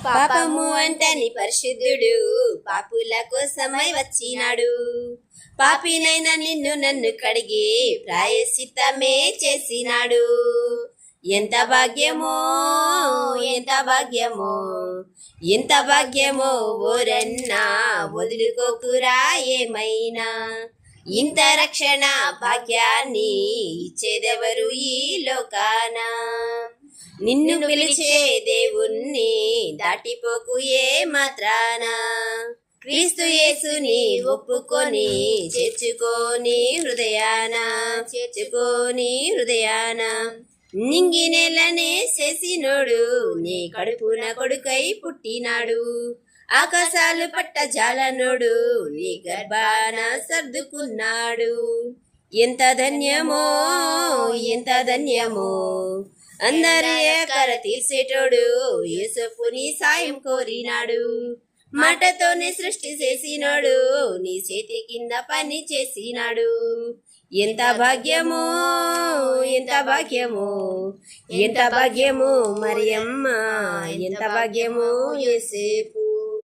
పాపము అంటని పరిశుద్ధుడు పాపుల కోసమై వచ్చినాడు. పాపినైన నిన్ను నన్ను కడిగి ప్రాయశ్చిత్తమే చేసినాడు. ఎంత భాగ్యమో ఎంత భాగ్యమో ఎంత భాగ్యమో ఓరన్నా వదులుకోకురా ఏమైనా. ఇంత రక్షణ భాగ్యాన్ని ఇచ్చేదెవరు ఈ లోకాన. నిన్ను పిలిచే దేవుణ్ణి దాటిపోకు ఏ మాత్రాన. క్రీస్తు యేసుని ఒప్పుకొని చేర్చుకోని హృదయాన నింగి నెలనే చేసినోడు నీ కడుపున కొడుకై పుట్టినాడు. ఆకాశాలు పట్ట జాలనోడు నీ గర్భాన సర్దుకున్నాడు. ఎంత ధన్యమో ఎంత ధన్యమో అందరి కర తీర్చేటోడు యేసుని సాయం కోరినాడు. మాటతోనే సృష్టి చేసినాడు నీ చేతి కింద పని చేసినాడు. ఎంత భాగ్యమో ఎంత భాగ్యమో ఎంత భాగ్యమో మరియమ్మ ఎంత భాగ్యమో యేసేపు.